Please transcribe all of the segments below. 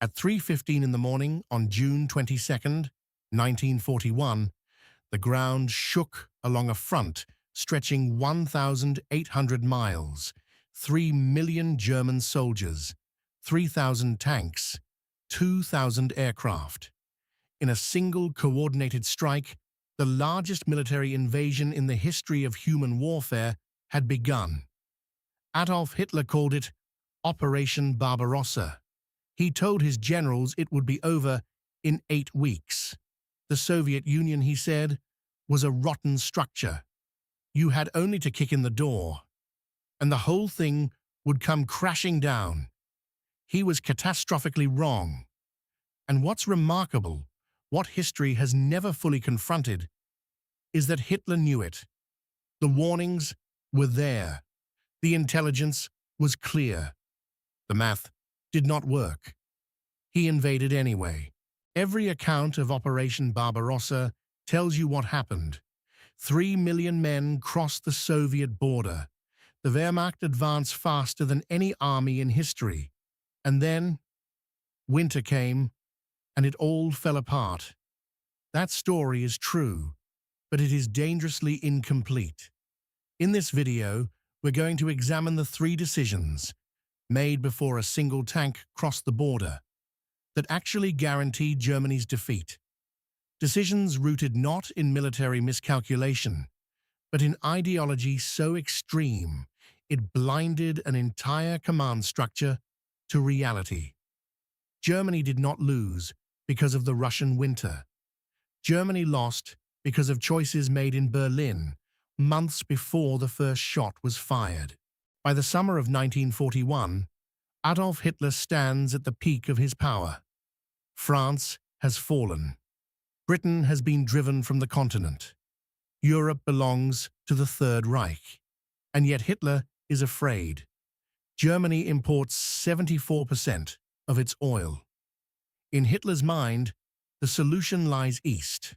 At 3:15 in the morning on June 22nd, 1941, the ground shook along a front stretching 1,800 miles, 3 million German soldiers, 3,000 tanks, 2,000 aircraft. In a single coordinated strike, the largest military invasion in the history of human warfare had begun. Adolf Hitler called it Operation Barbarossa. He told his generals it would be over in 8 weeks. The Soviet Union, he said, was a rotten structure. You had only to kick in the door, and the whole thing would come crashing down. He was catastrophically wrong. And what's remarkable, what history has never fully confronted, is that Hitler knew it. The warnings were there. The intelligence was clear. The math did not work. He invaded anyway. Every account of Operation Barbarossa tells you what happened. 3 million men crossed the Soviet border. The Wehrmacht advanced faster than any army in history. And then, winter came, and it all fell apart. That story is true, but it is dangerously incomplete. In this video, we're going to examine the 3 decisions made before a single tank crossed the border that actually guaranteed Germany's defeat. Decisions rooted not in military miscalculation, but in ideology so extreme it blinded an entire command structure to reality. Germany did not lose because of the Russian winter. Germany lost because of choices made in Berlin months before the first shot was fired. By the summer of 1941, Adolf Hitler stands at the peak of his power. France has fallen. Britain has been driven from the continent. Europe belongs to the Third Reich. And yet Hitler is afraid. Germany imports 74% of its oil. In Hitler's mind, the solution lies east.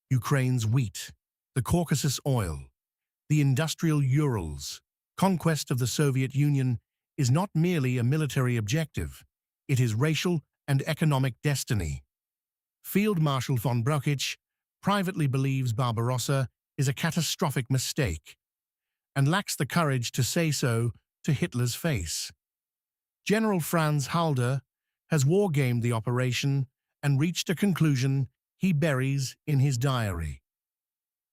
Ukraine's wheat, the Caucasus oil, the industrial Urals. Conquest of the Soviet Union is not merely a military objective. It is racial and economic destiny. Field Marshal von Brauchitsch privately believes Barbarossa is a catastrophic mistake and lacks the courage to say so to Hitler's face. General Franz Halder has wargamed the operation and reached a conclusion he buries in his diary.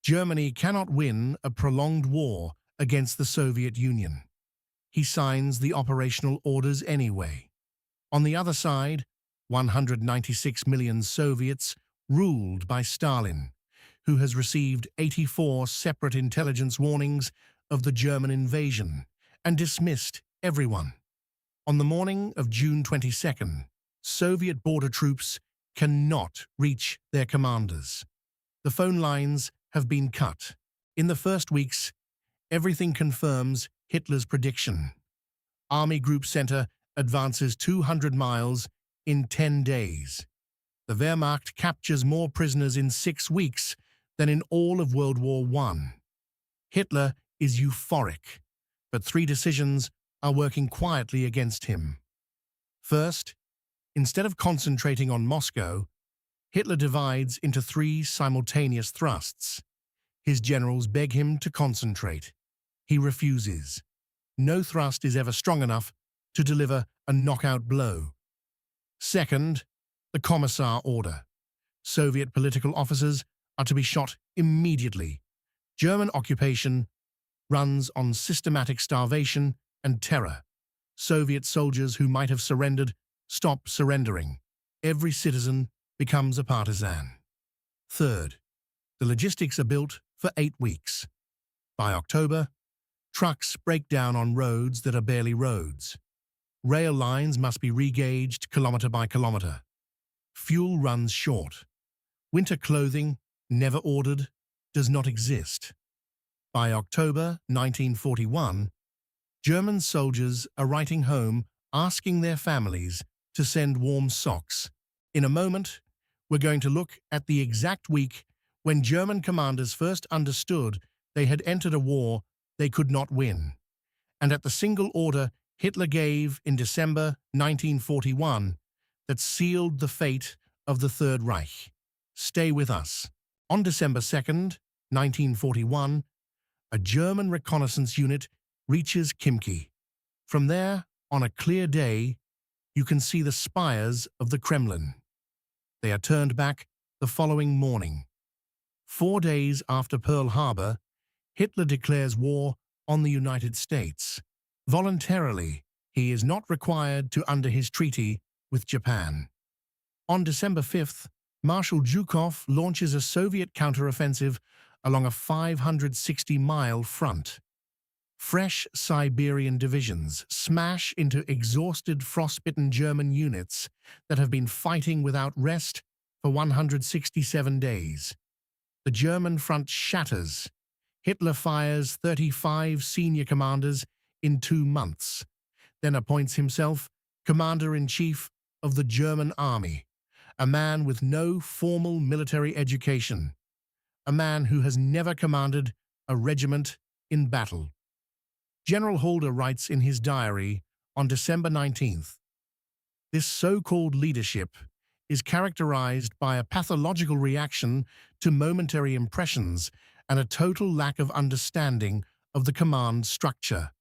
Germany cannot win a prolonged war against the Soviet Union. He signs the operational orders anyway. On the other side, 196 million Soviets ruled by Stalin, who has received 84 separate intelligence warnings of the German invasion and dismissed everyone. On the morning of June 22nd, Soviet border troops cannot reach their commanders. The phone lines have been cut. In the first weeks, everything confirms Hitler's prediction. Army Group Center advances 200 miles in 10 days. The Wehrmacht captures more prisoners in 6 weeks than in all of World War I. Hitler is euphoric, but 3 decisions are working quietly against him. First, instead of concentrating on Moscow, Hitler divides into 3 simultaneous thrusts. His generals beg him to concentrate. He refuses. No thrust is ever strong enough to deliver a knockout blow. Second, the Commissar order. Soviet political officers are to be shot immediately. German occupation runs on systematic starvation and terror. Soviet soldiers who might have surrendered stop surrendering. Every citizen becomes a partisan. Third, the logistics are built for 8 weeks. By October, trucks break down on roads that are barely roads. Rail lines must be regauged kilometer by kilometer. Fuel runs short. Winter clothing, never ordered, does not exist. By October 1941, German soldiers are writing home asking their families to send warm socks. In a moment, we're going to look at the exact week when German commanders first understood they had entered a war they could not win, and at the single order Hitler gave in December 1941 that sealed the fate of the Third Reich. Stay with us. On December 2nd, 1941, a German reconnaissance unit reaches Khimki. From there, on a clear day, you can see the spires of the Kremlin. They are turned back the following morning. 4 days after Pearl Harbor, Hitler declares war on the United States. Voluntarily, he is not required to under his treaty with Japan. On December 5th, Marshal Zhukov launches a Soviet counteroffensive along a 560-mile front. Fresh Siberian divisions smash into exhausted, frostbitten German units that have been fighting without rest for 167 days. The German front shatters. Hitler fires 35 senior commanders in 2 months, then appoints himself Commander-in-Chief of the German Army, a man with no formal military education, a man who has never commanded a regiment in battle. General Halder writes in his diary on December 19th, "This so-called leadership is characterized by a pathological reaction to momentary impressions and a total lack of understanding of the command structure."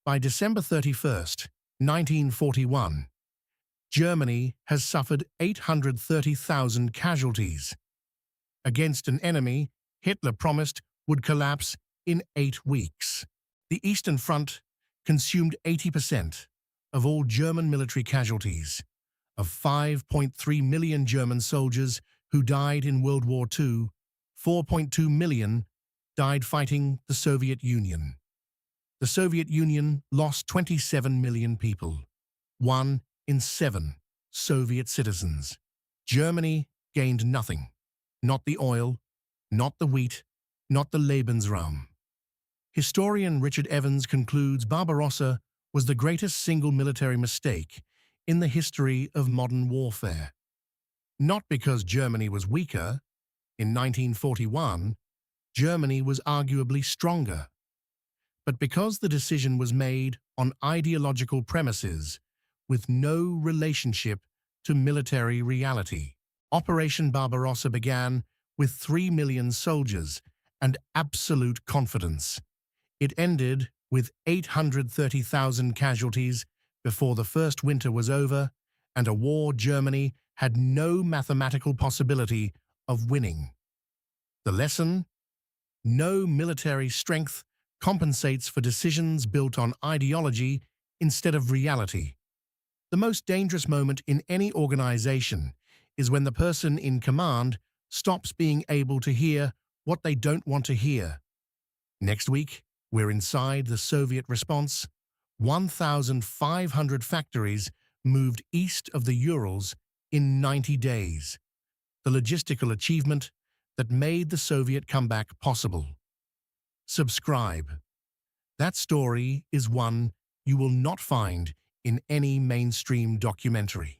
By December 31st, 1941, Germany has suffered 830,000 casualties against an enemy Hitler promised would collapse in 8 weeks. The Eastern Front consumed 80% of all German military casualties. Of 5.3 million German soldiers who died in World War II, 4.2 million died fighting the Soviet Union. The Soviet Union lost 27 million people, 1 in 7 Soviet citizens. Germany gained nothing. Not the oil, not the wheat, not the Lebensraum. Historian Richard Evans concludes Barbarossa was the greatest single military mistake in the history of modern warfare. Not because Germany was weaker. In 1941, Germany was arguably stronger, but because the decision was made on ideological premises with no relationship to military reality. Operation Barbarossa began with 3 million soldiers and absolute confidence. It ended with 830,000 casualties before the first winter was over, and a war Germany had no mathematical possibility of winning. The lesson? No military strength compensates for decisions built on ideology instead of reality. The most dangerous moment in any organization is when the person in command stops being able to hear what they don't want to hear. Next week, we're inside the Soviet response. 1,500 factories moved east of the Urals in 90 days. The logistical achievement that made the Soviet comeback possible. Subscribe. That story is one you will not find in any mainstream documentary.